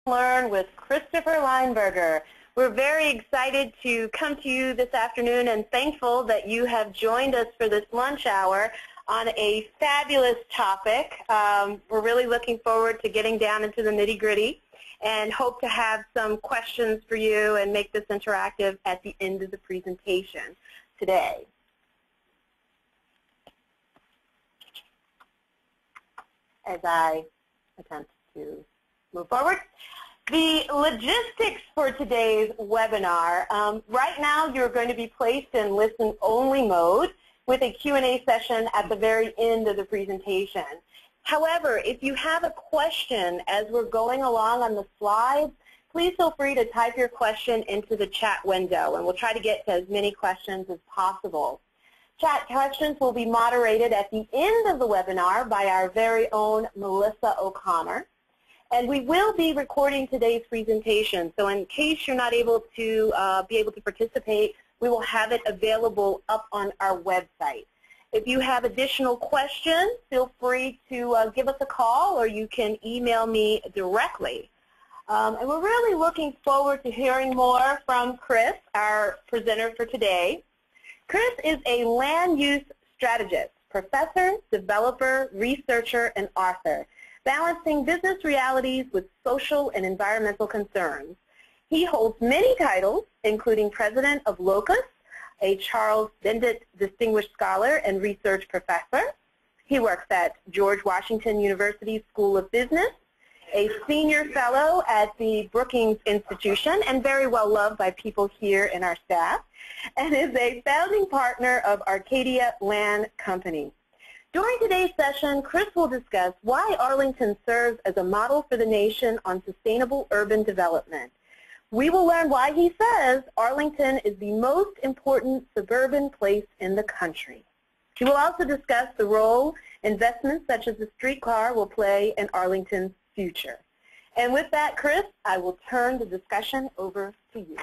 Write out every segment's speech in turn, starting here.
Learn with Christopher Leinberger. We're very excited to come to you this afternoon and thankful that you have joined us for this lunch hour on a fabulous topic. We're really looking forward to getting down into the nitty-gritty and hope to have some questions for you and make this interactive at the end of the presentation today. As I attempt to move forward. The logistics for today's webinar, right now you're going to be placed in listen-only mode with a Q&A session at the very end of the presentation. However, if you have a question as we're going along on the slides, please feel free to type your question into the chat window, and we'll try to get to as many questions as possible. Chat questions will be moderated at the end of the webinar by our very own Melissa O'Connor. And we will be recording today's presentation, so in case you're not able to participate, we will have it available up on our website. If you have additional questions, feel free to give us a call, or you can email me directly. And we're really looking forward to hearing more from Chris, our presenter for today. Chris is a land use strategist, professor, developer, researcher, and author, balancing business realities with social and environmental concerns. He holds many titles, including President of LOCUS, a Charles Bendit Distinguished Scholar and Research Professor. He works at George Washington University School of Business, a Senior Fellow at the Brookings Institution, and very well loved by people here in our staff, and is a founding partner of Arcadia Land Company. During today's session, Chris will discuss why Arlington serves as a model for the nation on sustainable urban development. We will learn why he says Arlington is the most important suburban place in the country. He will also discuss the role investments such as the streetcar will play in Arlington's future. And with that, Chris, I will turn the discussion over to you.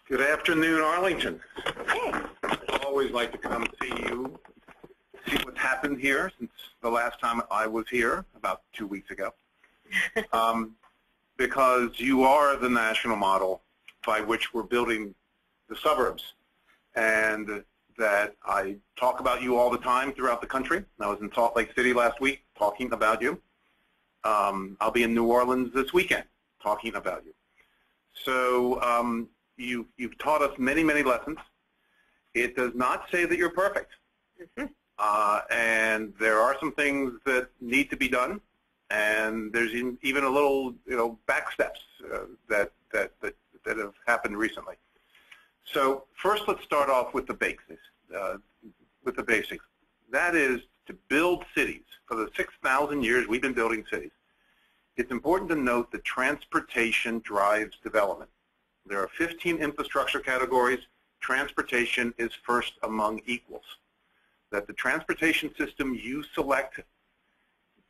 Good afternoon, Arlington. Hey. I always like to come see you, see what's happened here since the last time I was here, about 2 weeks ago, because you are the national model by which we're building the suburbs, and that I talk about you all the time throughout the country. I was in Salt Lake City last week talking about you. I'll be in New Orleans this weekend talking about you. So you've taught us many, many lessons. It does not say that you're perfect. And there are some things that need to be done, and there's even a little, back steps that have happened recently. So first, let's start off with the basics. That is to build cities. For the 6,000 years we've been building cities, it's important to note that transportation drives development. There are 15 infrastructure categories. Transportation is first among equals. That the transportation system you select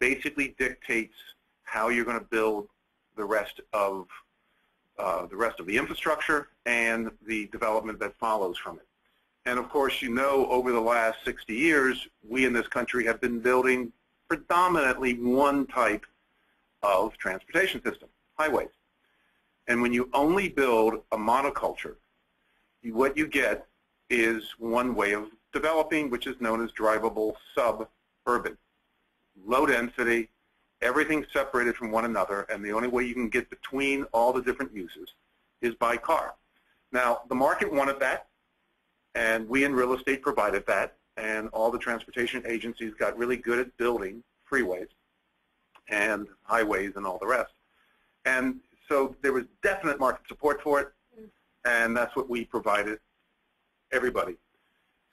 basically dictates how you're going to build the rest of the infrastructure and the development that follows from it. And of course, over the last 60 years, we in this country have been building predominantly one type of transportation system, highways. And when you only build a monoculture, what you get is one way of developing, which is known as drivable suburban. Low density, everything separated from one another, and the only way you can get between all the different uses is by car. Now, the market wanted that, and we in real estate provided that, and all the transportation agencies got really good at building freeways and highways and all the rest. And so there was definite market support for it, and that's what we provided everybody.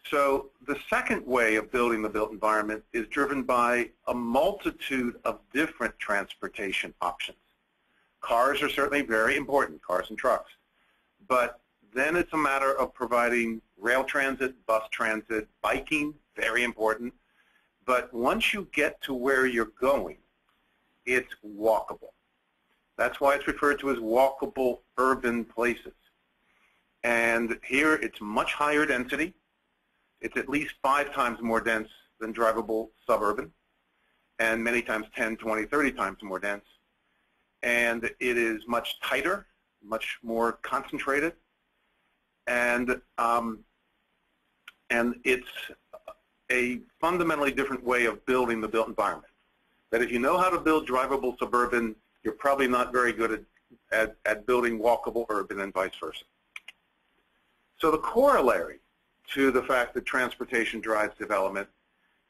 So the second way of building the built environment is driven by a multitude of different transportation options. Cars are certainly very important, cars and trucks. But then it's a matter of providing rail transit, bus transit, biking, very important. But once you get to where you're going, it's walkable. That's why it's referred to as walkable urban places. And here it's much higher density. It's at least 5 times more dense than drivable suburban. and many times 10, 20, 30 times more dense. And it is much tighter, much more concentrated, and it's a fundamentally different way of building the built environment. That if you know how to build drivable suburban, you're probably not very good at building walkable urban and vice versa. So the corollary to the fact that transportation drives development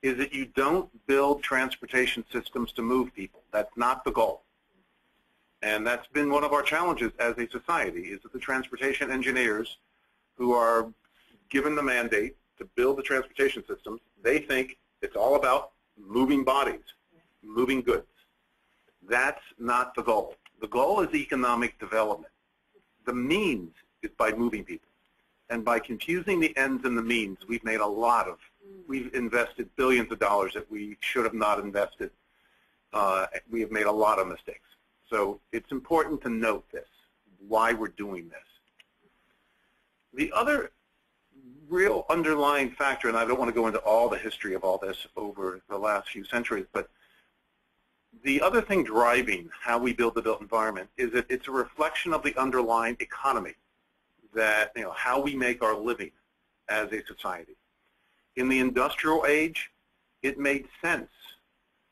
is that you don't build transportation systems to move people. That's not the goal. And that's been one of our challenges as a society, is that the transportation engineers who are given the mandate to build the transportation systems, they think it's all about moving bodies, moving goods. That's not the goal. The goal is economic development. The means is by moving people. And by confusing the ends and the means, we've invested billions of dollars that we should have not invested. We have made a lot of mistakes. So it's important to note this, why we're doing this. The other real underlying factor, and I don't want to go into all the history of all this over the last few centuries, but the other thing driving how we build the built environment is that it's a reflection of the underlying economy, that, you know, how we make our living as a society. In the industrial age, it made sense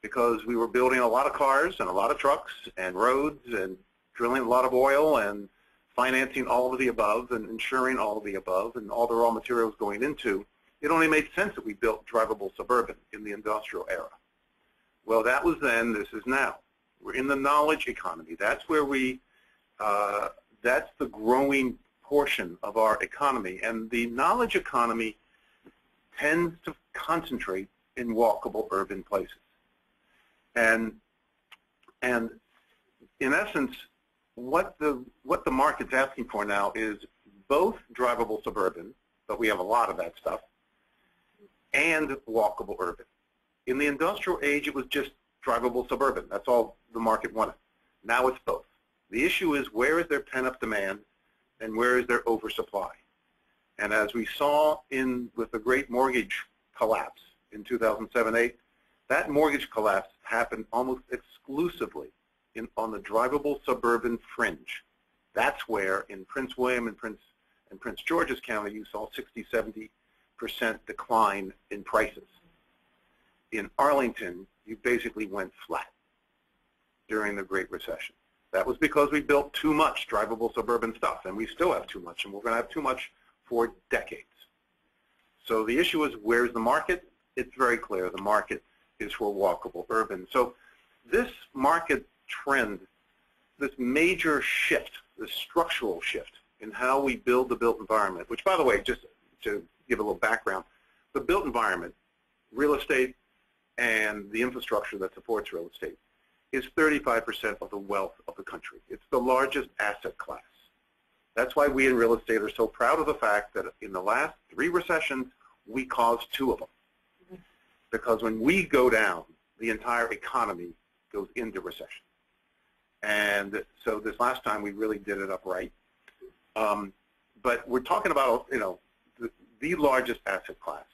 because we were building a lot of cars and a lot of trucks and roads and drilling a lot of oil and financing all of the above and insuring all of the above and all the raw materials going into. It only made sense that we built drivable suburban in the industrial era. Well, that was then, this is now. We're in the knowledge economy. That's where that's the growing portion of our economy. And the knowledge economy tends to concentrate in walkable urban places. And in essence, what the market's asking for now is both drivable suburban, but we have a lot of that stuff, and walkable urban. In the industrial age, it was just drivable suburban. That's all the market wanted. Now it's both. The issue is, where is there pent-up demand and where is there oversupply? And as we saw with the great mortgage collapse in 2007-8, that mortgage collapse happened almost exclusively on the drivable suburban fringe. That's where in Prince William and Prince George's County you saw 60–70% decline in prices. In Arlington, you basically went flat during the Great Recession. That was because we built too much drivable suburban stuff, and we still have too much, and we're going to have too much for decades. So the issue is, where's the market? It's very clear. The market is for walkable urban. So this market trend, this major shift, this structural shift in how we build the built environment, which, by the way, just to give a little background, the built environment, real estate, and the infrastructure that supports real estate is 35% of the wealth of the country. It's the largest asset class. That's why we in real estate are so proud of the fact that in the last 3 recessions, we caused 2 of them. Because when we go down, the entire economy goes into recession. And so this last time, we really did it up right. But we're talking about, you know, the largest asset class.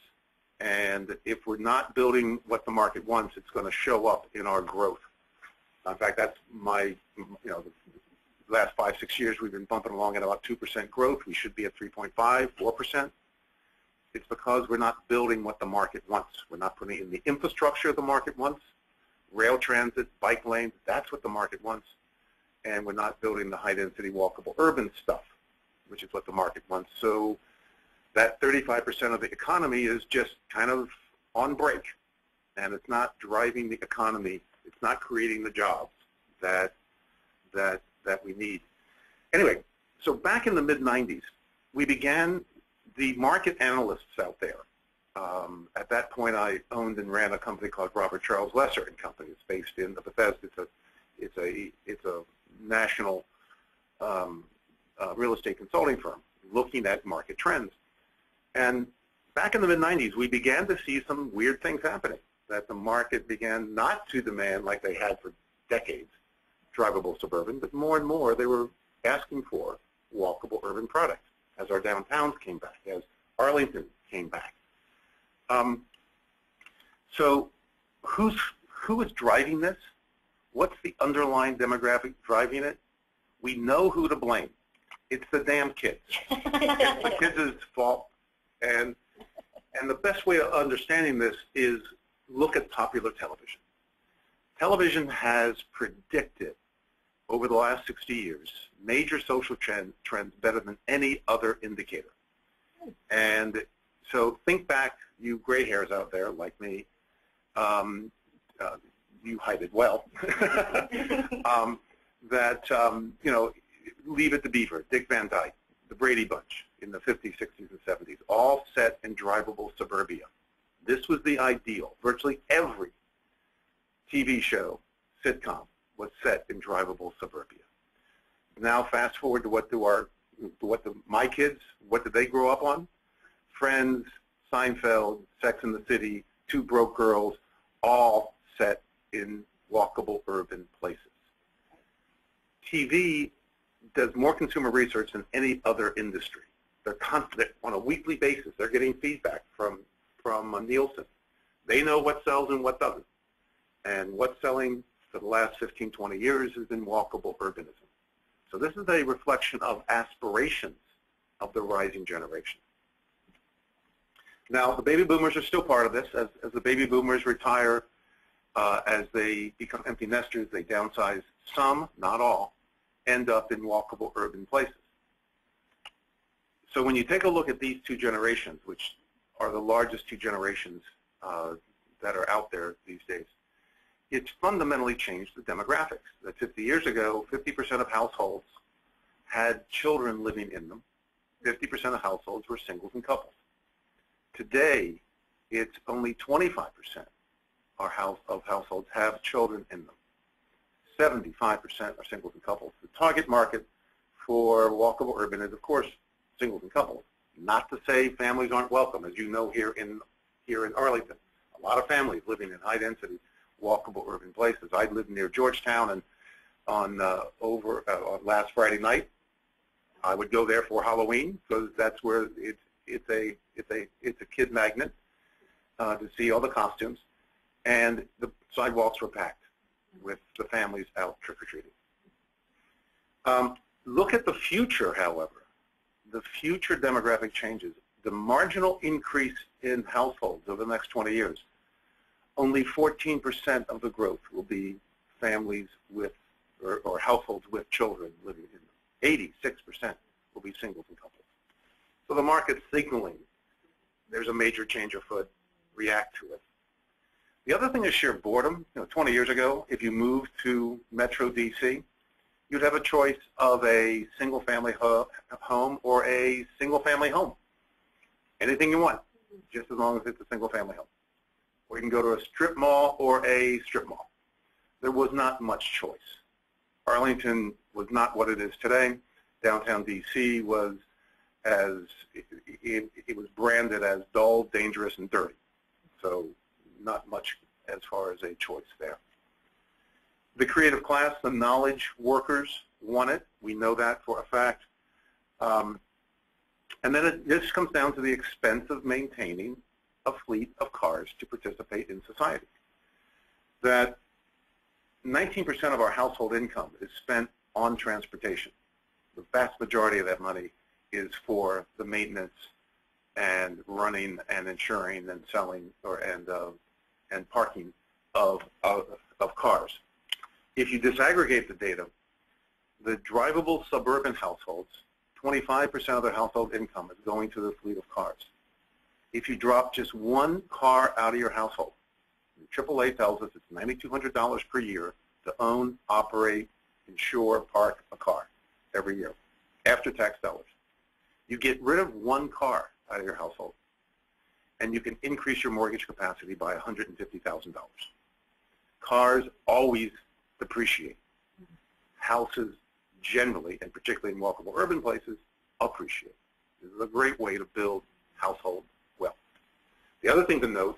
And if we're not building what the market wants, it's going to show up in our growth. In fact, that's my, you know, the last 5–6 years, we've been bumping along at about 2% growth. We should be at 3.5–4%. It's because we're not building what the market wants. We're not putting in the infrastructure the market wants, rail transit, bike lanes, that's what the market wants. And we're not building the high-density walkable urban stuff, which is what the market wants. So that 35% of the economy is just kind of on break, and it's not driving the economy. It's not creating the jobs that we need. Anyway, so back in the mid-90s, we began, the market analysts out there. At that point, I owned and ran a company called Robert Charles Lesser and Company. It's based in Bethesda. It's a national real estate consulting firm looking at market trends. And back in the mid-90s, we began to see some weird things happening, that the market began not to demand, like they had for decades, drivable suburban, but more and more they were asking for walkable urban products as our downtowns came back, as Arlington came back. So who's who is driving this? What's the underlying demographic driving it? We know who to blame. It's the damn kids. It's the kids' fault. And the best way of understanding this is look at popular television. Television has predicted over the last 60 years major social trends better than any other indicator. And so think back, you gray hairs out there like me, you hide it well, you know, Leave It to Beaver, Dick Van Dyke, the Brady Bunch in the 50s, 60s, and 70s, all set in drivable suburbia. This was the ideal. Virtually every TV show, sitcom, was set in drivable suburbia. Now fast forward to my kids, what did they grow up on? Friends, Seinfeld, Sex and the City, Two Broke Girls, all set in walkable urban places. TV does more consumer research than any other industry. They're confident on a weekly basis. They're getting feedback from Nielsen. They know what sells and what doesn't. And what's selling for the last 15, 20 years has been walkable urbanism. So this is a reflection of aspirations of the rising generation. Now, the baby boomers are still part of this. As the baby boomers retire, as they become empty nesters, they downsize. Some, not all, end up in walkable urban places. So when you take a look at these two generations, which are the largest two generations that are out there these days, it's fundamentally changed the demographics. That 50 years ago, 50% of households had children living in them. 50% of households were singles and couples. Today, it's only 25% of households have children in them. 75% are singles and couples. The target market for walkable urban is, of course, singles and couples. Not to say families aren't welcome, as you know here in Arlington. A lot of families living in high-density, walkable urban places. I lived near Georgetown, and on last Friday night, I would go there for Halloween because that's where it's a kid magnet to see all the costumes, and the sidewalks were packed with the families out trick-or-treating. Look at the future, however. The future demographic changes. The marginal increase in households over the next 20 years, only 14% of the growth will be families with, or households with children living in them. 86% will be singles and couples. So the market's signaling there's a major change afoot, react to it. The other thing is sheer boredom. 20 years ago, if you moved to Metro DC, you'd have a choice of a single-family home or a single-family home. Anything you want, just as long as it's a single-family home. Or you can go to a strip mall or a strip mall. There was not much choice. Arlington was not what it is today. Downtown DC was it was branded as dull, dangerous, and dirty. So not much as far as a choice there. The creative class, the knowledge workers want it. We know that for a fact. And then this comes down to the expense of maintaining a fleet of cars to participate in society. That 19% of our household income is spent on transportation. The vast majority of that money is for the maintenance and running and insuring and selling and parking of cars. If you disaggregate the data, the drivable suburban households, 25% of their household income is going to the fleet of cars. If you drop just one car out of your household, AAA tells us it's $9,200 per year to own, operate, insure, park a car every year, after tax dollars. You get rid of one car out of your household, and you can increase your mortgage capacity by $150,000. Cars always depreciate. Houses generally, and particularly in walkable urban places, appreciate. This is a great way to build household wealth. The other thing to note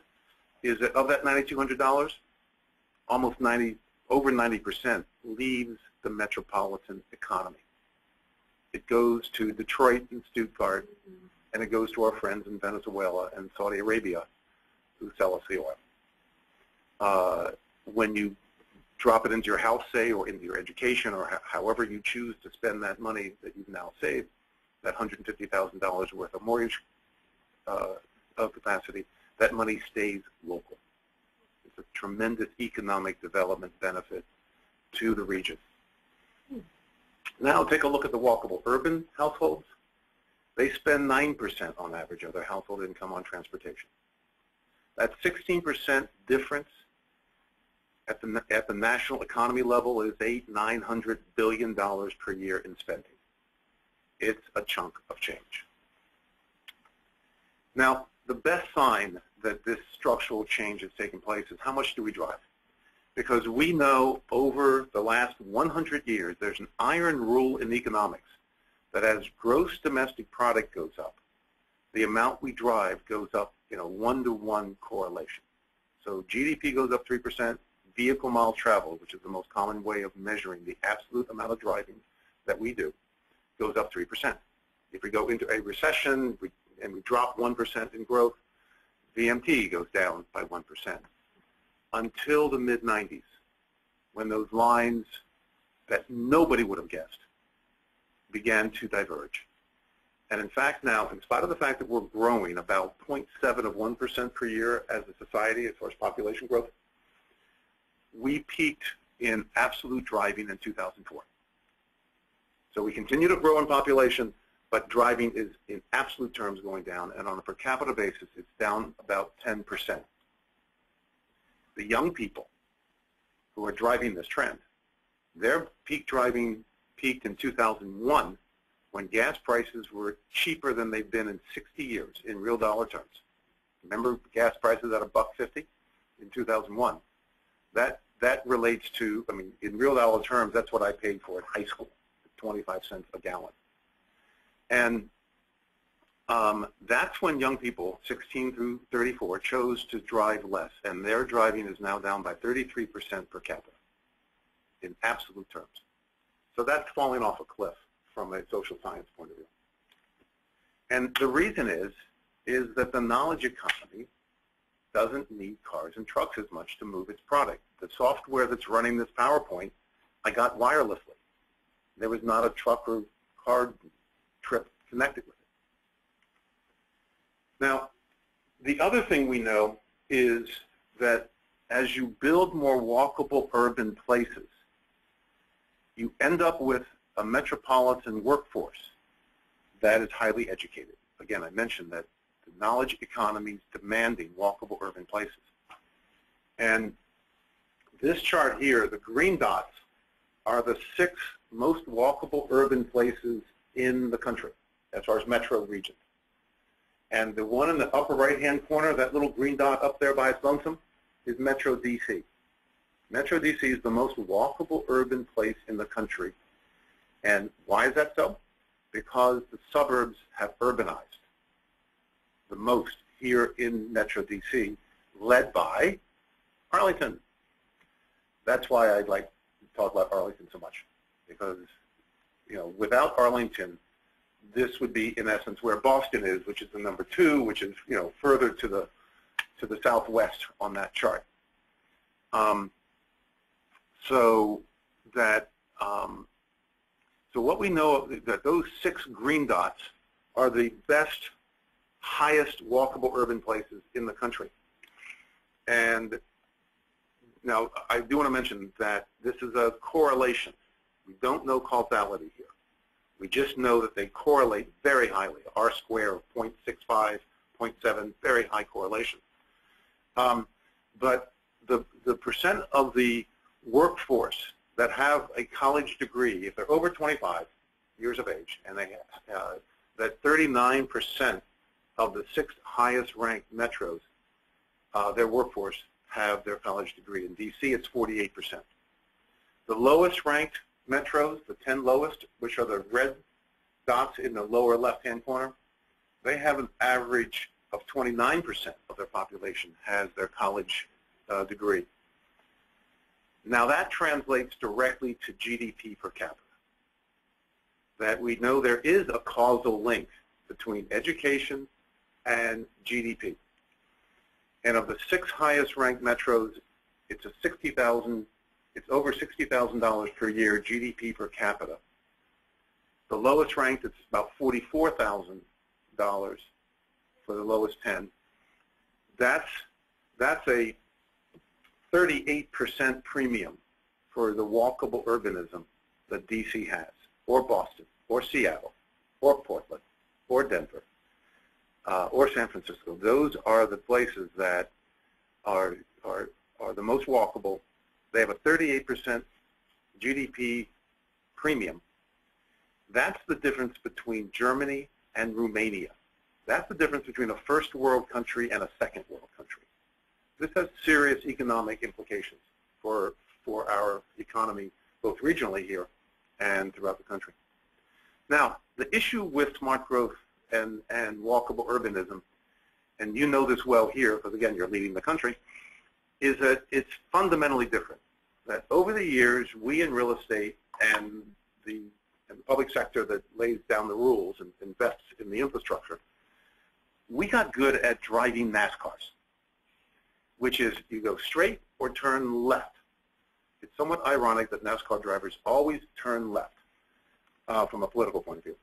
is that of that $9,200, over 90% leaves the metropolitan economy. It goes to Detroit and Stuttgart, and it goes to our friends in Venezuela and Saudi Arabia who sell us the oil. when you drop it into your house, say, or into your education, or however you choose to spend that money that you've now saved, that $150,000 worth of mortgage of capacity, that money stays local. It's a tremendous economic development benefit to the region. Now take a look at the walkable urban households. They spend 9% on average of their household income on transportation. That 16% difference at the national economy level is $900 billion per year in spending. It's a chunk of change. Now, the best sign that this structural change has taken place is how much do we drive? Because we know over the last 100 years, there's an iron rule in economics that as gross domestic product goes up, the amount we drive goes up in a one-to-one correlation. So GDP goes up 3%, vehicle miles traveled, which is the most common way of measuring the absolute amount of driving that we do, goes up 3%. If we go into a recession and we drop 1% in growth, VMT goes down by 1%. Until the mid-90s, when those lines that nobody would have guessed began to diverge. And in fact now, in spite of the fact that we're growing about 0.7 of 1% per year as a society as far as population growth, we peaked in absolute driving in 2004. So we continue to grow in population, but driving is in absolute terms going down, and on a per capita basis, it's down about 10%. The young people who are driving this trend, their peak driving peaked in 2001 when gas prices were cheaper than they've been in 60 years in real dollar terms. Remember gas prices at $1.50 in 2001? That relates to, I mean, in real dollar terms, that's what I paid for at high school, 25 cents a gallon. And that's when young people, 16 through 34, chose to drive less, and their driving is now down by 33% per capita in absolute terms. So that's falling off a cliff from a social science point of view. And the reason is that the knowledge economy doesn't need cars and trucks as much to move its product. The software that's running this PowerPoint, I got wirelessly. There was not a truck or car trip connected with it. Now, the other thing we know is that as you build more walkable urban places, you end up with a metropolitan workforce that is highly educated. Again, I mentioned that the knowledge economy is demanding walkable urban places. And this chart here, the green dots, are the 6 most walkable urban places in the country as far as metro regions. And the one in the upper right-hand corner, that little green dot up there by its lonesome, is Metro DC. Metro DC is the most walkable urban place in the country. And why is that so? Because the suburbs have urbanized the most here in Metro DC, led by Arlington. That's why I'd like to talk about Arlington so much, because without Arlington, this would be in essence where Boston is, which is the number 2, which is further to the southwest on that chart. So what we know that those 6 green dots are the best, highest walkable urban places in the country. And now I do want to mention that this is a correlation. We don't know causality here. We just know that they correlate very highly. R square of 0.65, 0.7, very high correlation. But the percent of the workforce that have a college degree, if they're over 25 years of age, and they have, that 39% of the 6 highest ranked metros, their workforce have their college degree. In DC, it's 48%. The lowest ranked metros, the 10 lowest, which are the red dots in the lower left-hand corner, they have an average of 29% of their population has their college degree. Now that translates directly to GDP per capita. That we know there is a causal link between education and GDP. And of the 6 highest ranked metros It's over $60,000 per year GDP per capita. The lowest ranked, it's about $44,000 for the lowest 10. That's a 38% premium for the walkable urbanism that DC has, or Boston, or Seattle, or Portland, or Denver, or San Francisco. Those are the places that are the most walkable. They have a 38% GDP premium. That's the difference between Germany and Romania. That's the difference between a first world country and a second world country. This has serious economic implications for our economy, both regionally here and throughout the country. Now, the issue with smart growth and walkable urbanism, and you know this well here, because again, you're leading the country, is that it's fundamentally different. That over the years, we in real estate and the public sector that lays down the rules and invests in the infrastructure, we got good at driving NASCARs, which is you go straight or turn left. It's somewhat ironic that NASCAR drivers always turn left from a political point of view.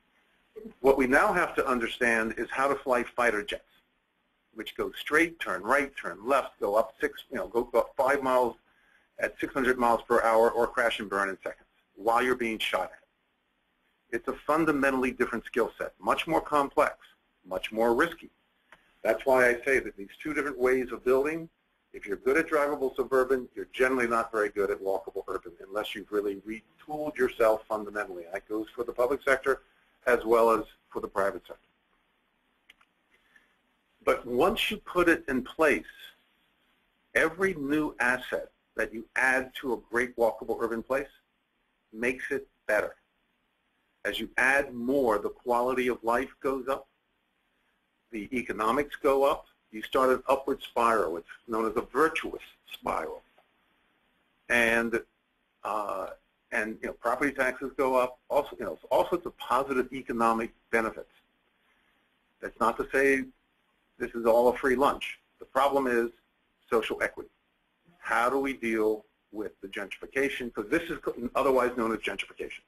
What we now have to understand is how to fly fighter jets, which go straight, turn right, turn left, go up go up 5 miles at 600 miles per hour, or crash and burn in seconds while you're being shot at. It's a fundamentally different skill set, much more complex, much more risky. That's why I say that these two different ways of building, if you're good at drivable suburban, you're generally not very good at walkable urban unless you've really retooled yourself fundamentally. That goes for the public sector as well as for the private sector. But once you put it in place, every new asset that you add to a great walkable urban place makes it better. As you add more, the quality of life goes up, the economics go up. You start an upward spiral. It's known as a virtuous spiral. And property taxes go up. Also, all sorts of positive economic benefits. That's not to say this is all a free lunch. The problem is social equity. How do we deal with the gentrification? Because this is otherwise known as gentrification.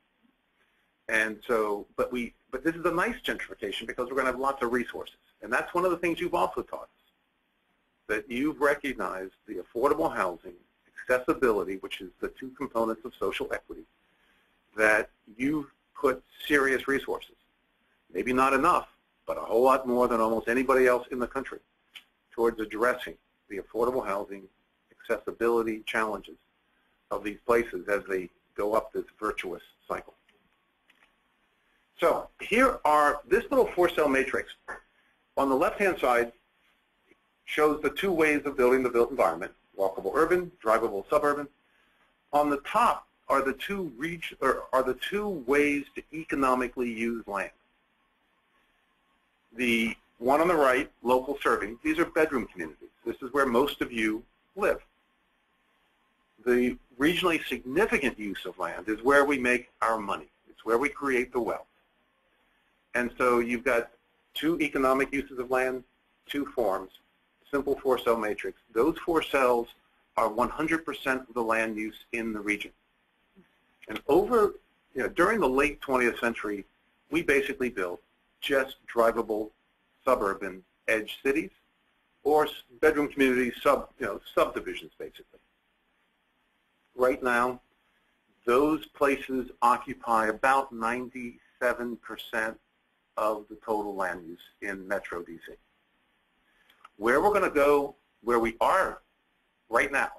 And so, but this is a nice gentrification because we're going to have lots of resources. And that's one of the things you've also taught us, that you've recognized the affordable housing, accessibility, which is the two components of social equity, that you've put serious resources, maybe not enough, but a whole lot more than almost anybody else in the country, towards addressing the affordable housing, accessibility challenges of these places as they go up this virtuous cycle. So here are this little for-sale matrix. On the left-hand side shows the two ways of building the built environment, walkable urban, drivable suburban. On the top are the two ways to economically use land. The one on the right, local serving, these are bedroom communities. This is where most of you live. The regionally significant use of land is where we make our money. It's where we create the wealth. And so you've got two economic uses of land, two forms, simple four-cell matrix. Those four cells are 100% of the land use in the region. And during the late 20th century, we basically built just drivable suburban edge cities or bedroom community subdivisions, basically. Right now, those places occupy about 97% of the total land use in Metro DC. Where we're going to go, where we are right now,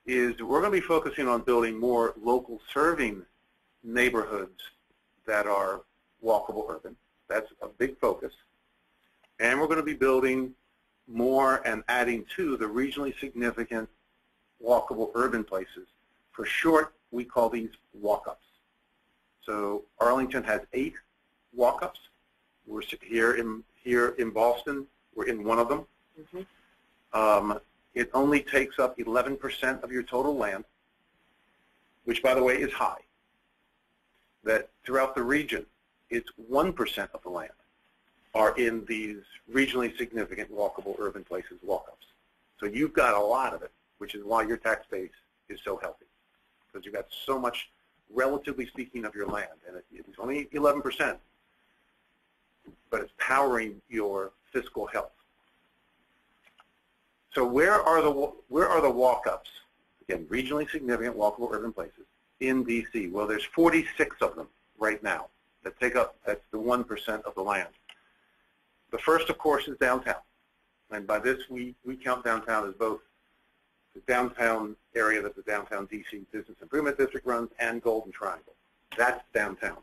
is we're going to be focusing on building more local serving neighborhoods that are walkable urban. That's a big focus. And we're going to be building more and adding to the regionally significant walkable urban places. For short, we call these walk-ups. So Arlington has 8 walk-ups. We're here in Boston. We're in one of them. Mm-hmm. It only takes up 11% of your total land, which, by the way, is high. That throughout the region, it's 1% of the land are in these regionally significant walkable urban places, walk-ups. So you've got a lot of it, which is why your tax base is so healthy, because you've got so much, relatively speaking, of your land, and it's only 11%, but it's powering your fiscal health. So where are the walk-ups? Again, regionally significant walkable urban places in D.C. Well, there's 46 of them right now that take up, that's the 1% of the land. The first, of course, is downtown. And by this, we count downtown as both the downtown area that the downtown D.C. Business Improvement District runs and Golden Triangle. That's downtown.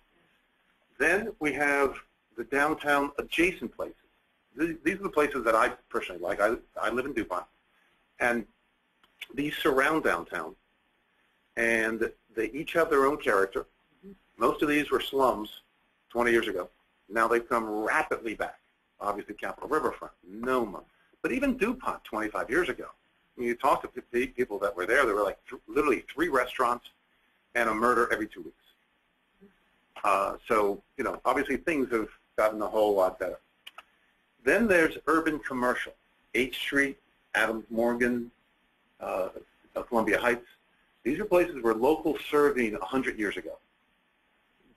Then we have the downtown adjacent places. These are the places that I personally like. I live in DuPont, and these surround downtown, and they each have their own character. Most of these were slums 20 years ago. Now they've come rapidly back. Obviously, Capitol Riverfront, Noma, but even DuPont 25 years ago. When you talk to people that were there were like literally 3 restaurants and a murder every 2 weeks. So, you know, obviously things have gotten a whole lot better. Then there's urban commercial. 8th Street, Adams Morgan, Columbia Heights. These are places where locals serving 100 years ago.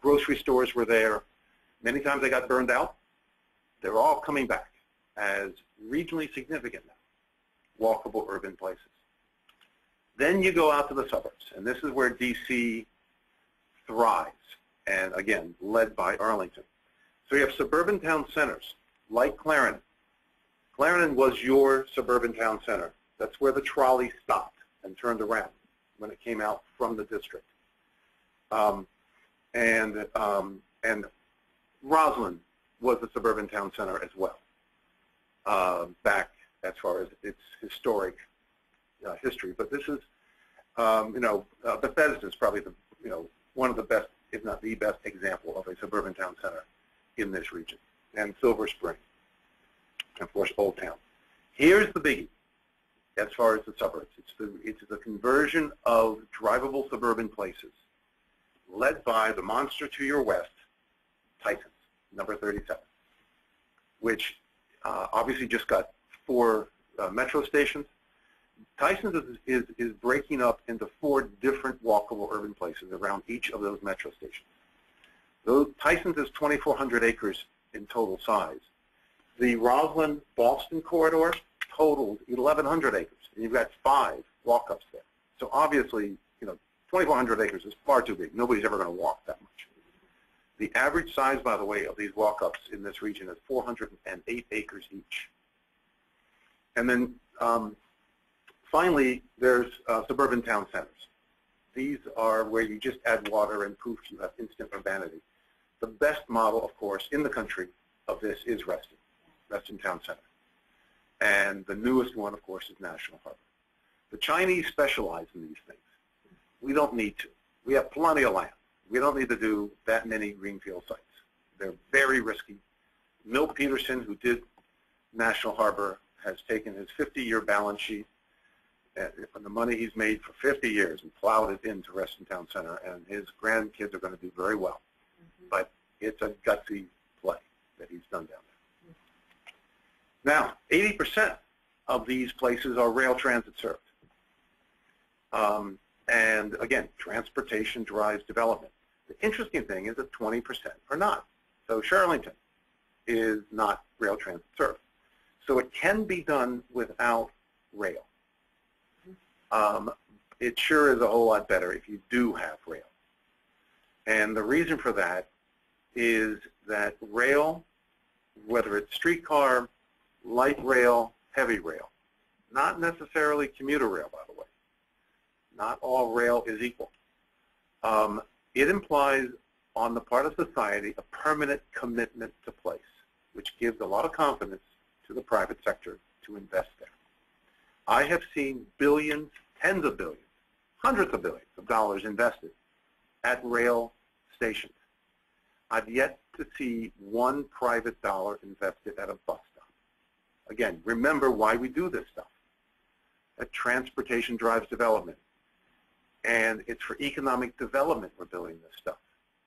Grocery stores were there. Many times they got burned out. They're all coming back as regionally significant now, walkable urban places. Then you go out to the suburbs, and this is where D.C. thrives, and again, led by Arlington. So you have suburban town centers like Clarendon. Clarendon was your suburban town center. That's where the trolley stopped and turned around when it came out from the district. And Roslyn was a suburban town center as well, back as far as its historic history. But this is, Bethesda is probably one of the best, if not the best, example of a suburban town center in this region, and Silver Spring, and of course Old Town. Here's the biggie as far as the suburbs. It's the conversion of drivable suburban places, led by the monster to your west, Tysons, number 37, which obviously just got 4 metro stations. Tysons is breaking up into 4 different walkable urban places around each of those metro stations. Tysons is 2,400 acres in total size. The Roslyn-Boston corridor totals 1,100 acres, and you've got 5 walk-ups there. So obviously, 2,400 acres is far too big. Nobody's ever going to walk that much. The average size, by the way, of these walk-ups in this region is 408 acres each. And then finally, there's suburban town centers. These are where you just add water and poof, you have instant urbanity. The best model, of course, in the country of this is Reston Town Center. And the newest one, of course, is National Harbor. The Chinese specialize in these things. We don't need to. We have plenty of land. We don't need to do that many greenfield sites. They're very risky. Milt Peterson, who did National Harbor, has taken his 50-year balance sheet and the money he's made for 50 years and plowed it into Reston Town Center, and his grandkids are going to do very well. But it's a gutsy play that he's done down there. Now, 80% of these places are rail transit served. And again, transportation drives development. The interesting thing is that 20% are not. So Charlington is not rail transit served. So it can be done without rail. It sure is a whole lot better if you do have rail. And the reason for that is that rail, whether it's streetcar, light rail, heavy rail, not necessarily commuter rail, by the way. Not all rail is equal. It implies on the part of society a permanent commitment to place, which gives a lot of confidence to the private sector to invest there. I have seen billions, tens of billions, hundreds of billions of dollars invested at rail stations. I've yet to see one private dollar invested at a bus stop. Again, remember why we do this stuff. That transportation drives development. And it's for economic development we're building this stuff.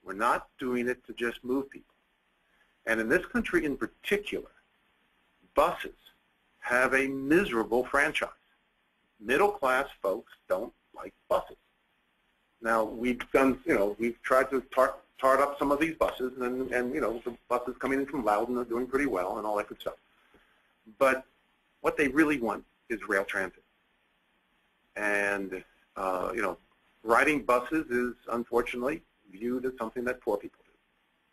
We're not doing it to just move people. And in this country in particular, buses have a miserable franchise. middle-class folks don't like buses. Now, we've done, we've tried to tart up some of these buses, and the buses coming in from Loudon are doing pretty well and all that good stuff. But what they really want is rail transit. And, riding buses is unfortunately viewed as something that poor people do.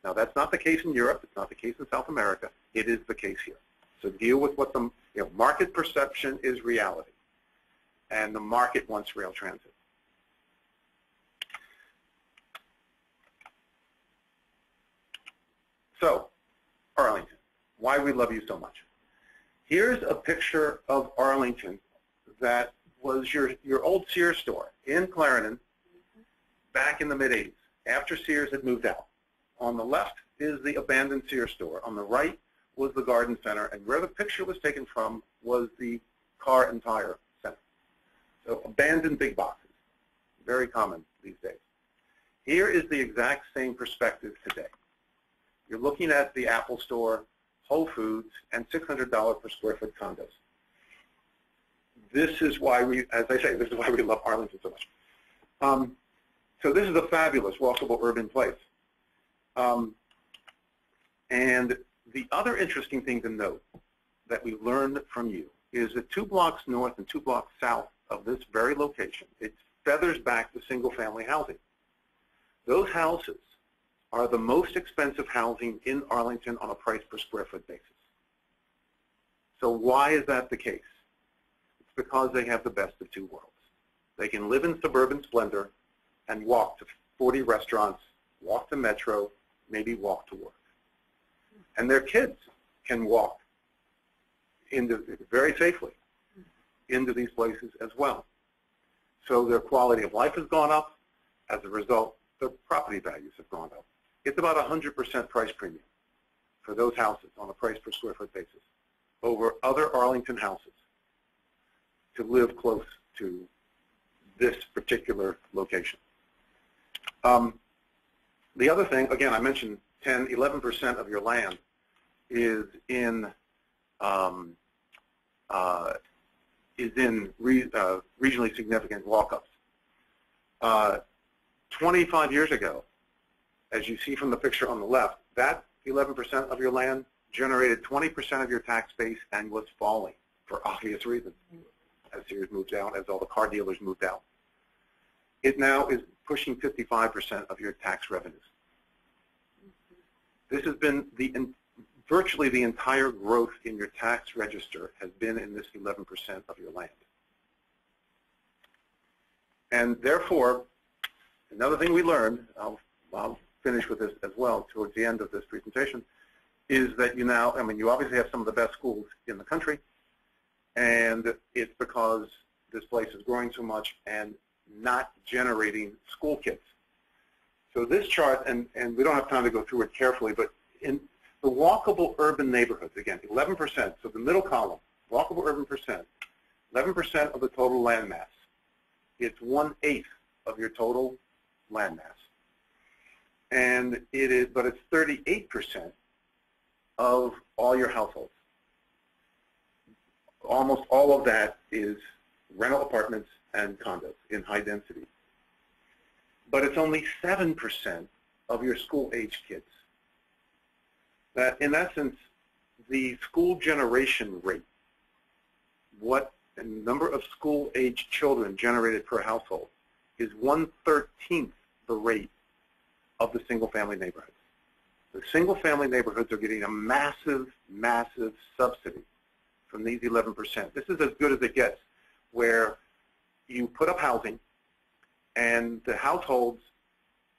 Now, that's not the case in Europe. It's not the case in South America. It is the case here. So deal with what the, market perception is reality. And the market wants rail transit. So, Arlington, why we love you so much. Here's a picture of Arlington that was your old Sears store in Clarendon back in the mid-'80s, after Sears had moved out. On the left is the abandoned Sears store. On the right was the garden center, and where the picture was taken from was the car and tire center. So abandoned big boxes, very common these days. Here is the exact same perspective today. You're looking at the Apple store, Whole Foods, and $600 per square foot condos. This is why we, as I say, this is why we love Arlington so much. So this is a fabulous walkable urban place. And the other interesting thing to note that we learned from you is that 2 blocks north and 2 blocks south of this very location, it feathers back to single-family housing. Those houses are the most expensive housing in Arlington on a price per square foot basis. So why is that the case? It's because they have the best of 2 worlds. They can live in suburban splendor and walk to 40 restaurants, walk to Metro, maybe walk to work. And their kids can walk very safely into these places as well. So their quality of life has gone up. As a result, their property values have gone up. It's about 100% price premium for those houses on a price per square foot basis over other Arlington houses to live close to this particular location. The other thing, again, I mentioned 10, 11% of your land is in regionally significant walk-ups. 25 years ago, as you see from the picture on the left, that 11% of your land generated 20% of your tax base and was falling for obvious reasons as Sears moved out, as all the car dealers moved out. It now is pushing 55% of your tax revenues. This has been virtually the entire growth in your tax register has been in this 11% of your land. And therefore, another thing we learned, I'll finish with this as well towards the end of this presentation, is that you obviously have some of the best schools in the country, and it's because this place is growing so much and not generating school kids. So this chart, and we don't have time to go through it carefully, but in the walkable urban neighborhoods, again, 11%, so the middle column, walkable urban percent, 11% of the total land mass. It's 1/8 of your total land mass. And but it's 38% of all your households. Almost all of that is rental apartments and condos in high density. But it's only 7% of your school-age kids. That, in essence, the school generation rate, what the number of school-age children generated per household, is 1/13 the rate of the single-family neighborhoods. The single-family neighborhoods are getting a massive, massive subsidy from these 11%. This is as good as it gets, where you put up housing and the households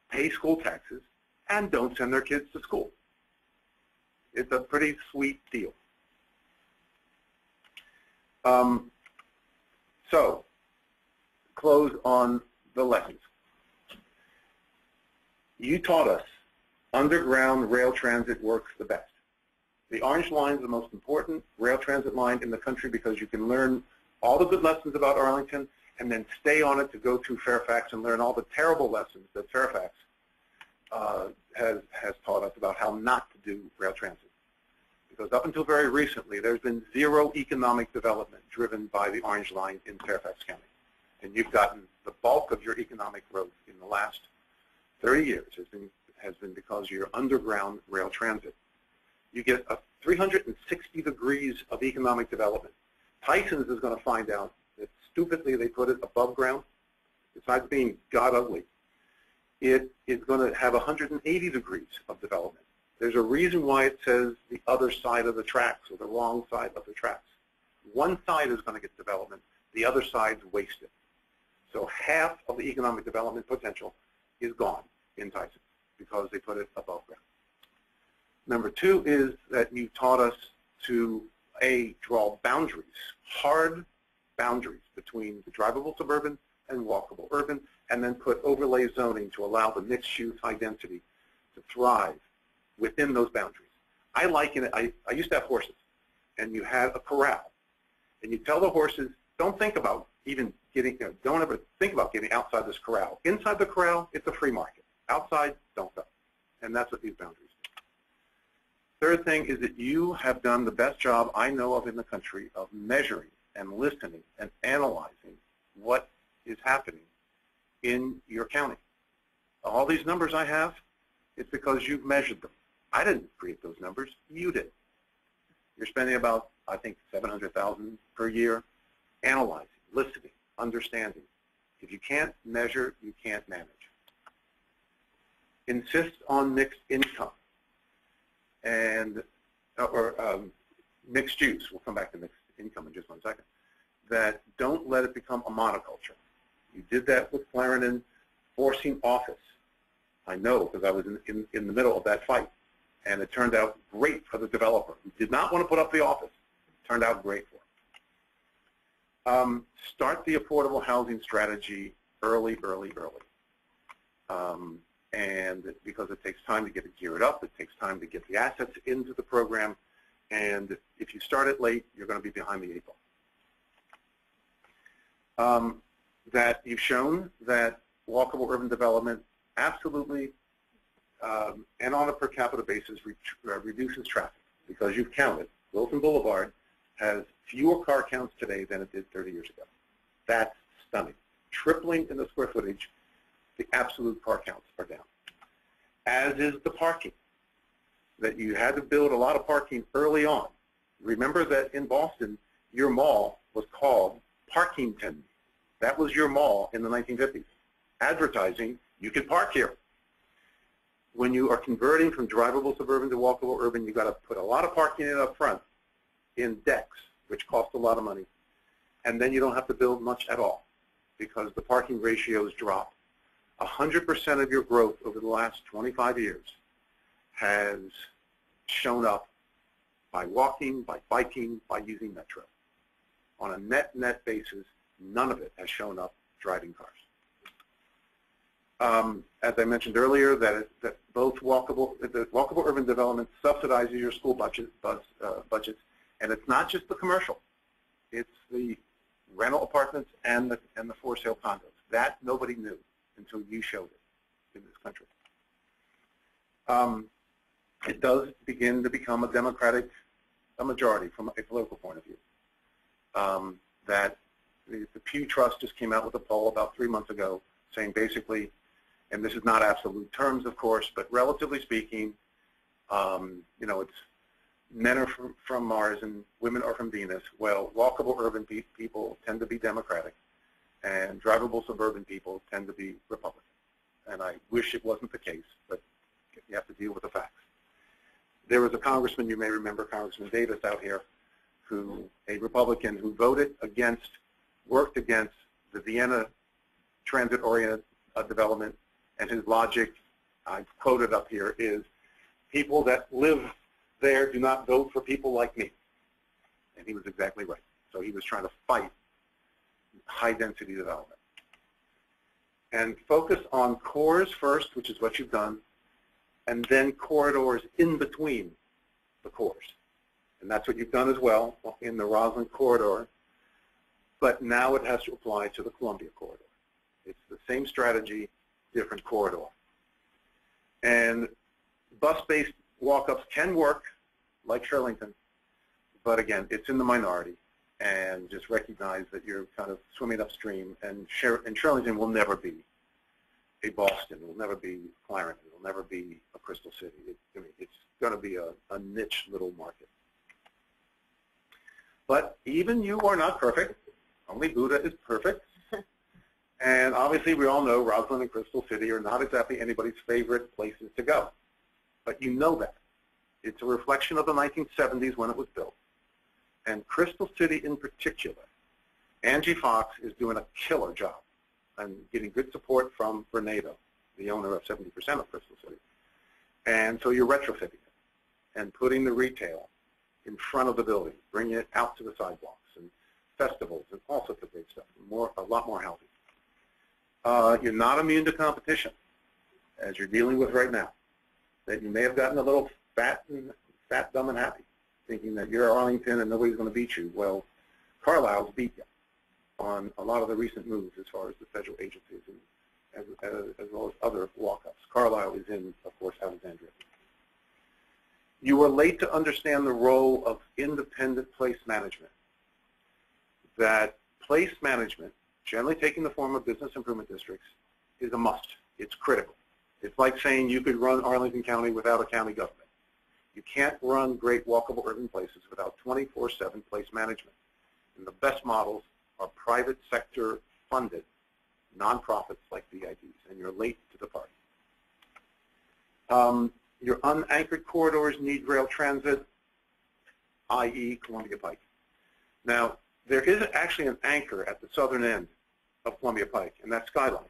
pay school taxes and don't send their kids to school. It's a pretty sweet deal. So, close on the lessons. You taught us underground rail transit works the best. The orange line is the most important rail transit line in the country because you can learn all the good lessons about Arlington and then stay on it to go through Fairfax and learn all the terrible lessons that Fairfax has taught us about how not to do rail transit. because up until very recently, there's been zero economic development driven by the Orange Line in Fairfax County. And you've gotten the bulk of your economic growth in the last 30 years has been because of your underground rail transit. You get a 360 degrees of economic development. Tyson's is going to find out that stupidly they put it above ground. Besides being god ugly, it is going to have 180 degrees of development. There's a reason why it says the other side of the tracks or the wrong side of the tracks. One side is going to get development, the other side's wasted. So half of the economic development potential is gone in Tyson because they put it above ground. Number two is that you taught us to, A, draw boundaries, hard boundaries between the drivable suburban and walkable urban, and then put overlay zoning to allow the mixed-use high density to thrive within those boundaries. I liken it, I used to have horses, and you had a corral, and you tell the horses, don't think about even getting, don't ever think about getting outside this corral. Inside the corral, it's a free market. Outside, don't go. And that's what these boundaries do. Third thing is that you have done the best job I know of in the country of measuring and listening and analyzing what is happening in your county. All these numbers I have, it's because you've measured them. I didn't create those numbers, you did. You're spending about, I think, $700,000 per year analyzing, listening, understanding. If you can't measure, you can't manage. Insist on mixed income and, mixed use. We'll come back to mixed income in just 1 second. That don't let it become a monoculture. You did that with Clarendon, forcing office. I know because I was in the middle of that fight. And it turned out great for the developer who did not want to put up the office. It turned out great for him. Start the affordable housing strategy early. And because it takes time to get it geared up, it takes time to get the assets into the program. And if you start it late, you're going to be behind the 8 ball. That you've shown that walkable urban development absolutely, and on a per capita basis, reduces traffic because you've counted. Wilson Boulevard has fewer car counts today than it did 30 years ago. That's stunning. Tripling in the square footage, the absolute car counts are down. As is the parking, that you had to build a lot of parking early on. Remember that in Boston, your mall was called Parkington. That was your mall in the 1950s. Advertising, you can park here. When you are converting from drivable suburban to walkable urban, you've got to put a lot of parking in up front in decks, which cost a lot of money. And then you don't have to build much at all because the parking ratios drop. 100% of your growth over the last 25 years has shown up by walking, by biking, by using Metro. On a net basis, none of it has shown up driving cars. As I mentioned earlier, that both walkable urban development subsidizes your school budgets, and it's not just the commercial; it's the rental apartments and the for sale condos. That nobody knew until you showed it in this country. It does begin to become a majority from a political point of view. That the Pew Trust just came out with a poll about 3 months ago saying basically, and this is not absolute terms, of course, but relatively speaking, it's men are from Mars and women are from Venus. Well, walkable urban people tend to be Democratic, and drivable suburban people tend to be Republican. And I wish it wasn't the case, but you have to deal with the facts. There was a congressman, you may remember, Congressman Davis out here, a Republican who worked against the Vienna transit-oriented development, and his logic, I quoted up here, is people that live there do not vote for people like me. And he was exactly right. So he was trying to fight high-density development. And focus on cores first, which is what you've done, and then corridors in between the cores. And that's what you've done as well in the Roslyn corridor, but now it has to apply to the Columbia corridor. It's the same strategy, different corridor. And bus-based walk-ups can work like Shirlington, but again, it's in the minority, and just recognize that you're kind of swimming upstream, and Shirlington will never be a Boston, it will never be Clarendon, it will never be a Crystal City. It's going to be a niche little market. But even you are not perfect. Only Buddha is perfect. And obviously we all know Roslyn and Crystal City are not exactly anybody's favorite places to go. But you know that. It's a reflection of the 1970s when it was built. And Crystal City in particular, Angie Fox is doing a killer job and getting good support from Bernardo, the owner of 70% of Crystal City. And so you're retrofitting it and putting the retail in front of the building, bringing it out to the sidewalks and festivals and all sorts of great stuff, a lot more housing. You're not immune to competition, as you're dealing with right now. That you may have gotten a little fat, dumb, and happy, thinking that you're Arlington and nobody's going to beat you. Well, Carlisle's beat you on a lot of the recent moves as far as the federal agencies and as well as other walk-ups. Carlisle is in, of course, Alexandria. You were late to understand the role of independent place management. That place management, generally taking the form of business improvement districts, is a must. It's critical. It's like saying you could run Arlington County without a county government. You can't run great walkable urban places without 24/7 place management. And the best models are private sector funded nonprofits like BIDs, and you're late to the party. Your unanchored corridors need rail transit, i.e. Columbia Pike. Now, there is actually an anchor at the southern end of Columbia Pike, and that's Skyline.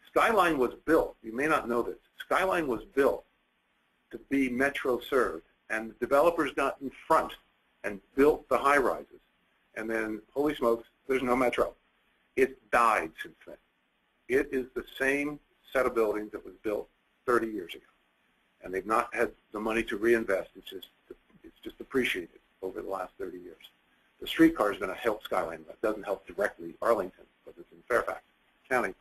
Skyline was built, you may not know this, Skyline was built to be metro served, and the developers got in front and built the high rises, and then, holy smokes, there's no metro. It's died since then. It is the same set of buildings that was built 30 years ago, and they've not had the money to reinvest. It's just appreciated over the last 30 years. The streetcar is going to help Skyline. That doesn't help directly Arlington, because it's in Fairfax County.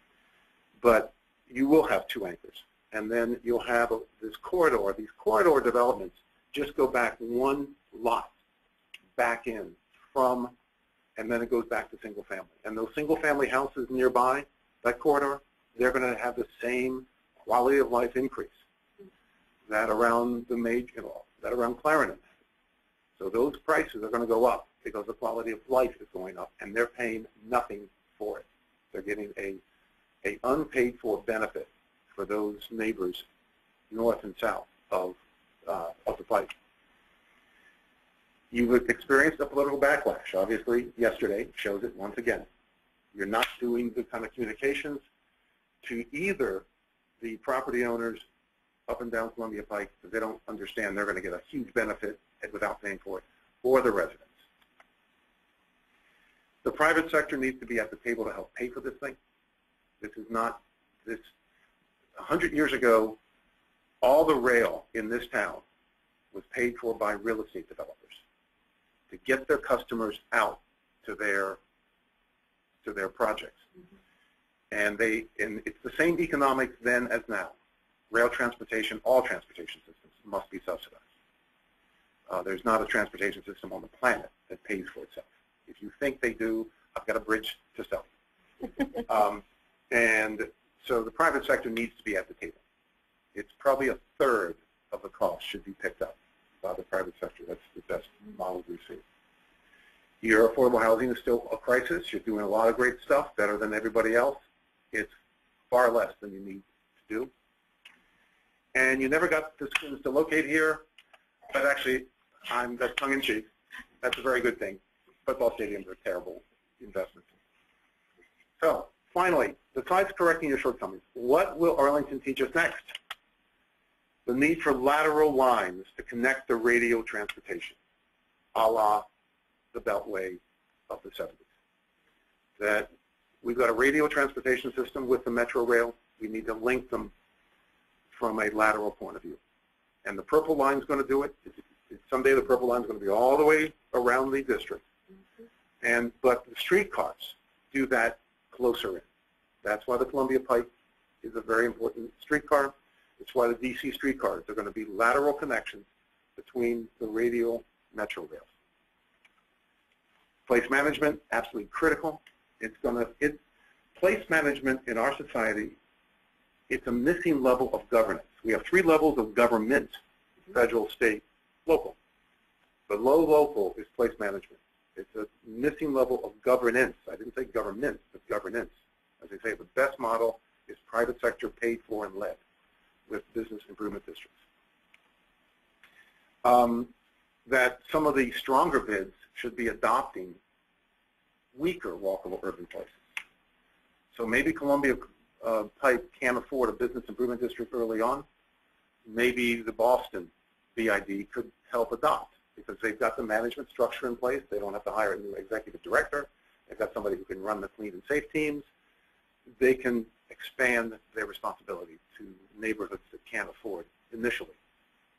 But you will have two anchors. And then you'll have this corridor. These corridor developments just go back one lot back in from, and then it goes back to single family. And those single family houses nearby, that corridor, they're going to have the same quality of life increase that around the major, that around Clarendon. So those prices are going to go up because the quality of life is going up, and they're paying nothing for it. They're getting a unpaid for benefit for those neighbors north and south of the Pike. You've experienced a political backlash. Obviously, yesterday shows it once again. You're not doing the kind of communications to either the property owners up and down Columbia Pike, because they don't understand they're going to get a huge benefit without paying for it, or the residents. The private sector needs to be at the table to help pay for this thing. This is not this. 100 years ago, all the rail in this town was paid for by real estate developers to get their customers out to their projects. And it's the same economics then as now. Rail transportation, all transportation systems must be subsidized. There's not a transportation system on the planet that pays for itself. If you think they do, I've got a bridge to sell you. And so the private sector needs to be at the table. It's probably a third of the cost should be picked up by the private sector. That's the best model we see. Your affordable housing is still a crisis. You're doing a lot of great stuff, better than everybody else. It's far less than you need to do. And you never got the students to locate here, but actually, that's tongue-in-cheek. That's a very good thing. Football stadiums are terrible investments. So, finally, besides correcting your shortcomings, what will Arlington teach us next? The need for lateral lines to connect the radial transportation, a la the Beltway of the 70s. That we've got a radial transportation system with the Metro Rail. We need to link them from a lateral point of view. And the Purple Line is going to do it. Someday the Purple Line is going to be all the way around the district. But the streetcars do that closer in. That's why the Columbia Pike is a very important streetcar. It's why the DC streetcars are going to be lateral connections between the radial metro rails. Place management, absolutely critical. Place management in our society, it's a missing level of governance. We have 3 levels of government: federal, state, local. Below local is place management. It's a missing level of governance. I didn't say government, but governance. As I say, the best model is private sector paid for and led with business improvement districts. That some of the stronger bids should be adopting weaker walkable urban places. So maybe Columbia Pipe can't afford a business improvement district early on. Maybe the Boston BID could help adopt, because they've got the management structure in place. They don't have to hire a new executive director. They've got somebody who can run the clean and safe teams. They can expand their responsibility to neighborhoods that can't afford initially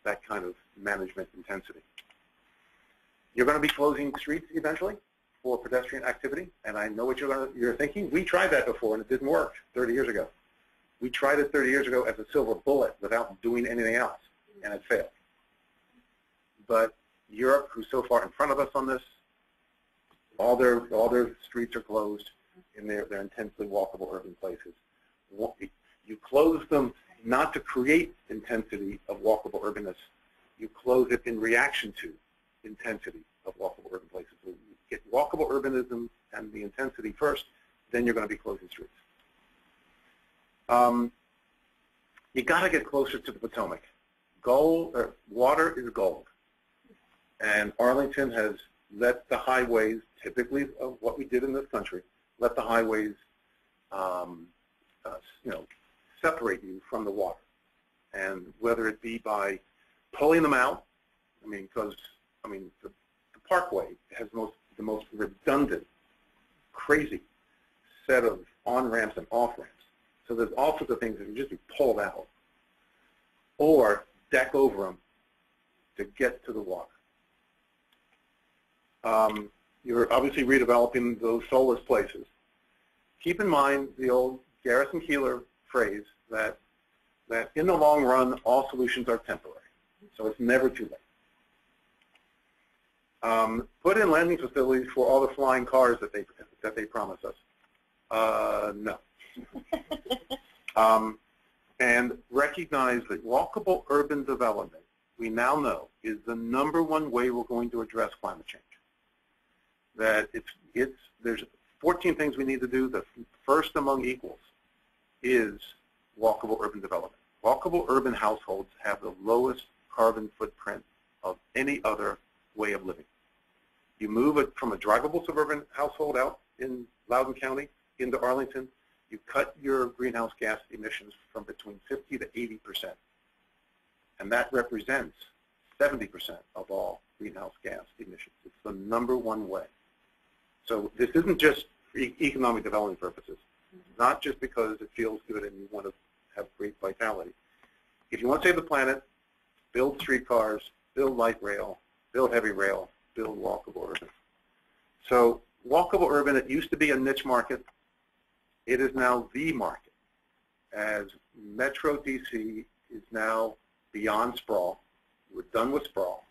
that kind of management intensity. You're going to be closing streets eventually for pedestrian activity, and I know what you're thinking. We tried that before, and it didn't work 30 years ago. We tried it 30 years ago as a silver bullet without doing anything else, and it failed. But Europe, who's so far in front of us on this, all their streets are closed in their intensely walkable urban places. You close them not to create intensity of walkable urbanness. You close it in reaction to intensity of walkable urban places. So you get walkable urbanism and the intensity first, then you're going to be closing streets. You got to get closer to the Potomac. Water is gold. And Arlington has let the highways, typically of what we did in this country, let the highways separate you from the water. And whether it be by pulling them out, because the Parkway has the most redundant, crazy set of on-ramps and off-ramps. So there's all sorts of things that can just be pulled out, or deck over them to get to the water. You're obviously redeveloping those soulless places. Keep in mind the old Garrison Keillor phrase that in the long run, all solutions are temporary. So it's never too late. Put in landing facilities for all the flying cars that they promise us. No. And recognize that walkable urban development, we now know, is the #1 way we're going to address climate change. That there's 14 things we need to do. The first among equals is walkable urban development. Walkable urban households have the lowest carbon footprint of any other way of living. You move it from a drivable suburban household out in Loudoun County into Arlington, you cut your greenhouse gas emissions from between 50 to 80%. And that represents 70% of all greenhouse gas emissions. It's the #1 way. So this isn't just for economic development purposes, not just because it feels good and you want to have great vitality. If you want to save the planet, build streetcars, build light rail, build heavy rail, build walkable urban. So walkable urban, it used to be a niche market. It is now the market, as Metro DC is now beyond sprawl. We're done with sprawl.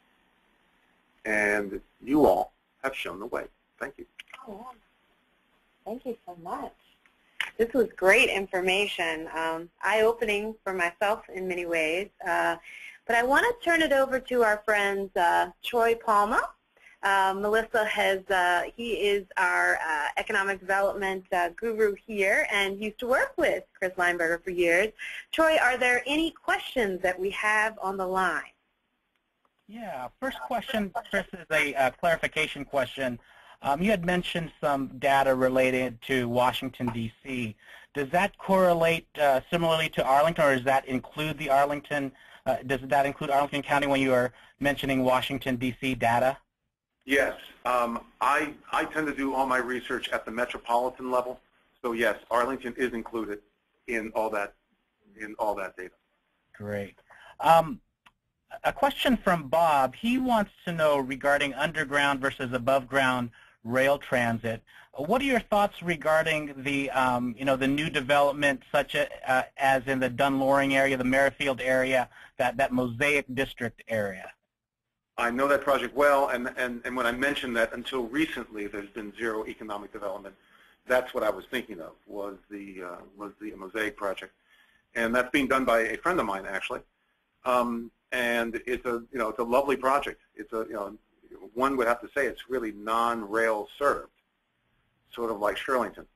And you all have shown the way. Thank you. Oh, yeah. Thank you so much. This was great information, eye-opening for myself in many ways. But I want to turn it over to our friend Troy Palma. Melissa he is our economic development guru here and used to work with Chris Leinberger for years. Troy, are there any questions that we have on the line? Yeah, first question, Chris, is a clarification question. You had mentioned some data related to Washington, D.C. Does that correlate similarly to Arlington, or does that include the Arlington? Does that include Arlington County when you are mentioning Washington, D.C. data? Yes. I tend to do all my research at the metropolitan level. So yes, Arlington is included in all that data. Great. A question from Bob. He wants to know regarding underground versus above ground rail transit. What are your thoughts regarding the the new development, such as in the Dunn-Loring area, the Merrifield area, that Mosaic District area? I know that project well, and when I mentioned that until recently there's been zero economic development, that's what I was thinking of, was the Mosaic project. And that's being done by a friend of mine, actually. And it's a lovely project. It's one would have to say it's really non-rail served, sort of like Shirlington.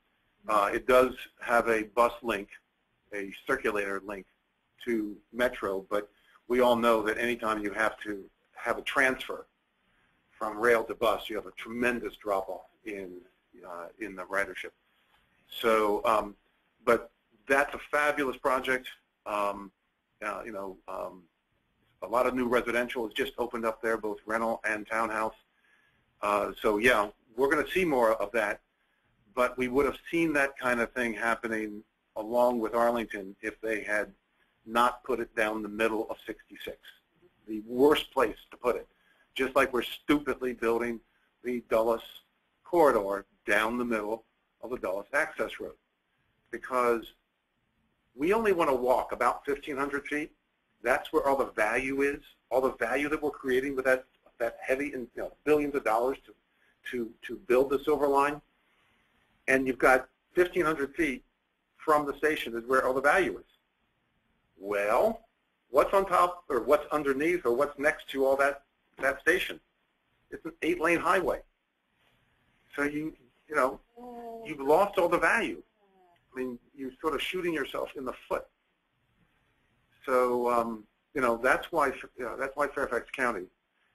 It does have a bus link, a circulator link to Metro, but we all know that anytime you have to have a transfer from rail to bus, you have a tremendous drop-off in the ridership. So, but that's a fabulous project. A lot of new residential has just opened up there, both rental and townhouse. So yeah, we're going to see more of that, but we would have seen that kind of thing happening along with Arlington if they had not put it down the middle of 66. The worst place to put it. Just like we're stupidly building the Dulles corridor down the middle of the Dulles access road. Because we only want to walk about 1,500 feet. That's where all the value is, all the value that we're creating with that heavy, billions of dollars to build the Silver Line. And you've got 1,500 feet from the station is where all the value is. Well, what's on top, or what's underneath, or what's next to all that station? It's an 8-lane highway. So you've lost all the value. I mean, you're sort of shooting yourself in the foot. So that's why Fairfax County,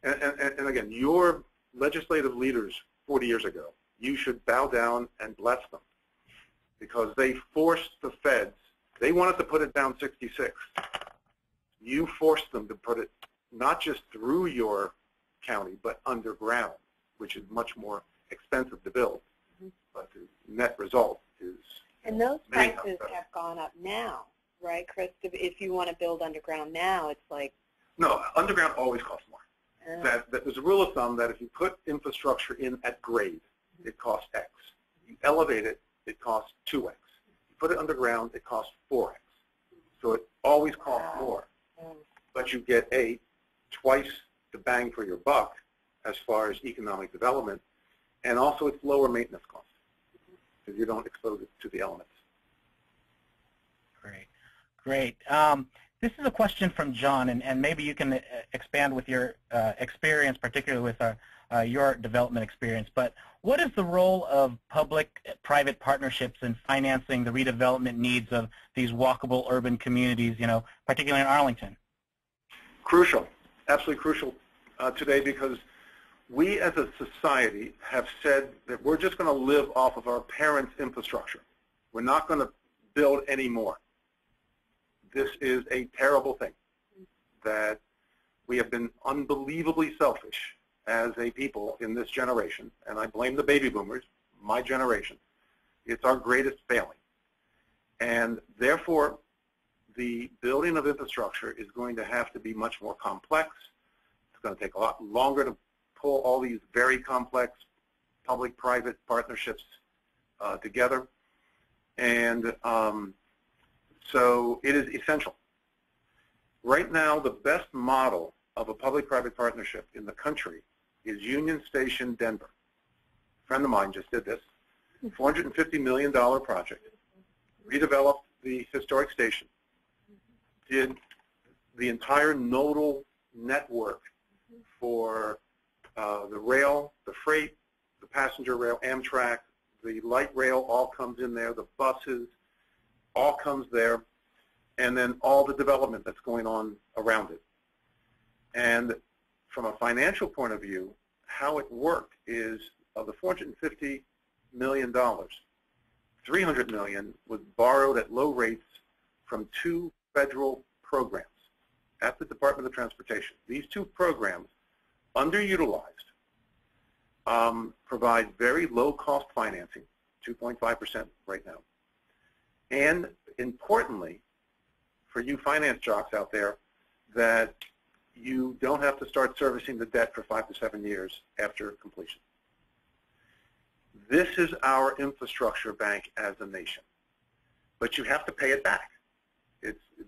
and again, your legislative leaders 40 years ago, you should bow down and bless them, because they forced the feds. They wanted to put it down 66. You forced them to put it not just through your county, but underground, which is much more expensive to build. But the net result is... And those prices have gone up now, right, Chris? If you want to build underground now, it's like... No, underground always costs more. That there's a rule of thumb that if you put infrastructure in at grade, it costs X. You elevate it, it costs 2X. You put it underground, it costs 4X. So it always costs more. But you get twice the bang for your buck as far as economic development, and also it's lower maintenance costs because you don't expose it to the elements. Great. This is a question from John, and maybe you can expand with your experience, particularly with your development experience. But what is the role of public-private partnerships in financing the redevelopment needs of these walkable urban communities, particularly in Arlington? Crucial, absolutely crucial today, because we as a society have said that we're just going to live off of our parents' infrastructure. We're not going to build any more. This is a terrible thing, that we have been unbelievably selfish as a people in this generation, and I blame the baby boomers, my generation. It's our greatest failing. And therefore, the building of infrastructure is going to have to be much more complex. It's going to take a lot longer to pull all these very complex public-private partnerships together. And so it is essential. Right now, the best model of a public-private partnership in the country is Union Station, Denver. A friend of mine just did this. $450 million project. Redeveloped the historic station. Did the entire nodal network for the rail, the freight, the passenger rail, Amtrak, the light rail all comes in there, the buses, all comes there, and then all the development that's going on around it. And from a financial point of view, how it worked is, of the $450 million, $300 million was borrowed at low rates from 2 federal programs at the Department of Transportation. These 2 programs, underutilized, provide very low-cost financing, 2.5% right now. And importantly, for you finance jocks out there, that you don't have to start servicing the debt for 5 to 7 years after completion. This is our infrastructure bank as a nation, but you have to pay it back.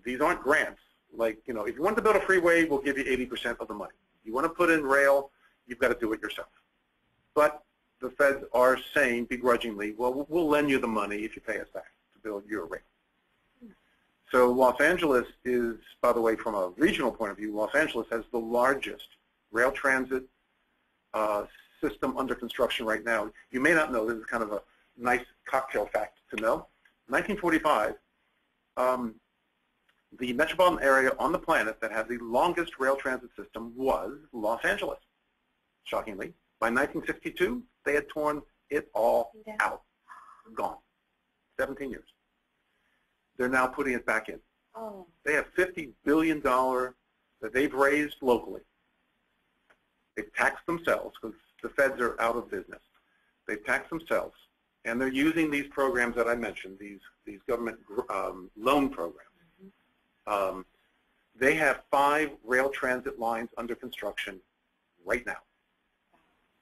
These aren't grants. Like, if you want to build a freeway, we'll give you 80% of the money. You want to put in rail, you've got to do it yourself. But the feds are saying begrudgingly, well, we'll lend you the money if you pay us back to build your rail. So Los Angeles is, by the way, from a regional point of view, Los Angeles has the largest rail transit system under construction right now. You may not know, this is kind of a nice cocktail fact to know. 1945, the metropolitan area on the planet that had the longest rail transit system was Los Angeles, shockingly. By 1962, they had torn it all out, gone, 17 years. They're now putting it back in. Oh. They have $50 billion that they've raised locally. They've taxed themselves because the feds are out of business. They've taxed themselves, and they're using these programs that I mentioned, these government loan programs. They have 5 rail transit lines under construction right now.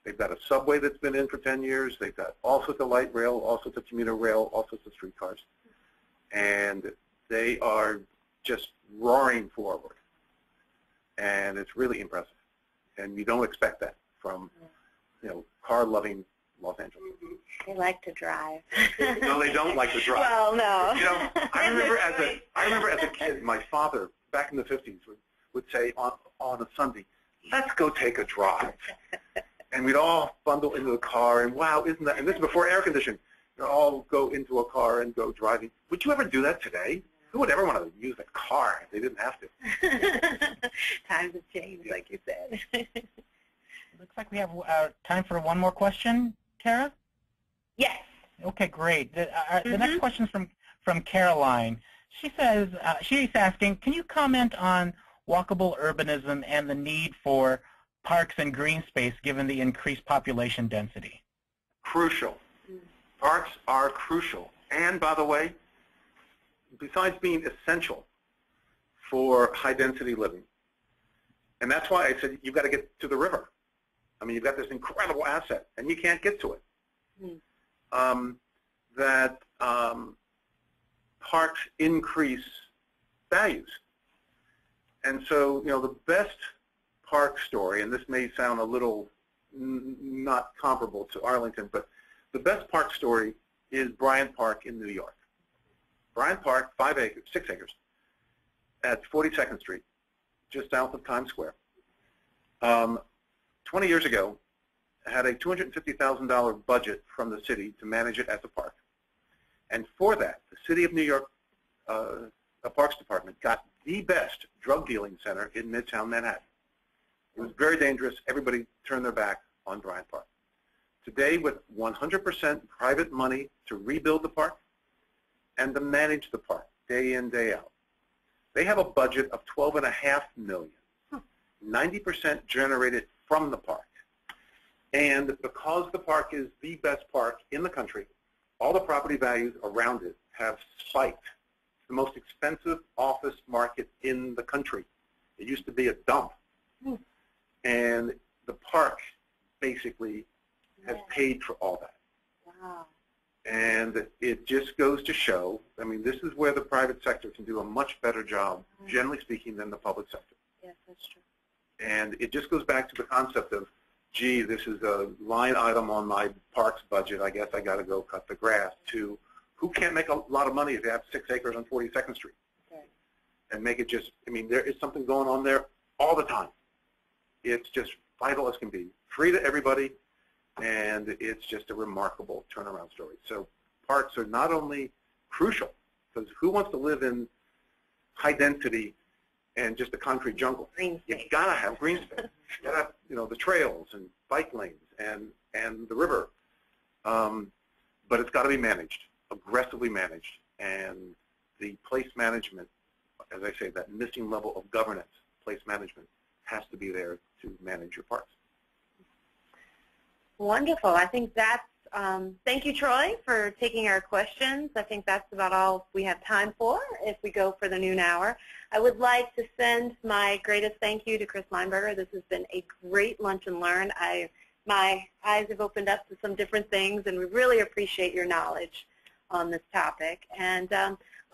They've got a subway that's been in for 10 years. They've got all sorts of light rail, all sorts of commuter rail, all sorts of streetcars. And they are just roaring forward. And it's really impressive. And you don't expect that from, car-loving Los Angeles. They like to drive. No, they don't like to drive. Well, no. I remember as a kid, my father, back in the 50s, would say on a Sunday, let's go take a drive. And we'd all bundle into the car, and wow, isn't that, and this is before air conditioning, we'd all go into a car and go driving. Would you ever do that today? Who would ever want to use a car if they didn't have to? Times have changed, like you said. Looks like we have time for one more question, Tara? Yes. Okay, great. The next question is from Caroline. She says, she's asking, can you comment on walkable urbanism and the need for parks and green space given the increased population density? Crucial. Parks are crucial. And by the way, besides being essential for high-density living, and that's why I said you've got to get to the river. I mean, you've got this incredible asset, and you can't get to it. Parks increase values. And so, the best park story, and this may sound a little not comparable to Arlington, but the best park story is Bryant Park in New York. Bryant Park, 6 acres, at 42nd Street, just south of Times Square. 20 years ago, had a $250,000 budget from the city to manage it as a park. And for that, the City of New York Parks Department got the best drug dealing center in Midtown Manhattan. It was very dangerous. Everybody turned their back on Bryant Park. Today, with 100% private money to rebuild the park and to manage the park day in, day out, they have a budget of $12.5 million, 90% generated from the park. And because the park is the best park in the country, all the property values around it have spiked. It's the most expensive office market in the country. It used to be a dump. And the park basically has paid for all that. Wow. And it just goes to show, I mean, this is where the private sector can do a much better job, generally speaking, than the public sector. Yes, that's true. And it just goes back to the concept of, gee, this is a line item on my parks budget, I guess I got to go cut the grass, to who can't make a lot of money if you have 6 acres on 42nd Street? Okay. And make it just, I mean, there is something going on there all the time. It's just vital as can be, free to everybody, and it's just a remarkable turnaround story. So parks are not only crucial, because who wants to live in high density and just a concrete jungle? Green space. You've got to have green space. You got to have, the trails and bike lanes and the river. But it's got to be managed, aggressively managed. And the place management, as I say, that missing level of governance, place management, has to be there to manage your parks. Wonderful. I think that's, thank you, Troy, for taking our questions. I think that's about all we have time for if we go for the noon hour. I would like to send my greatest thank you to Chris Leinberger. This has been a great lunch and learn. My eyes have opened up to some different things, and we really appreciate your knowledge on this topic. And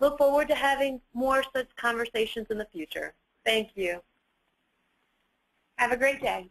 look forward to having more such conversations in the future. Thank you. Have a great day.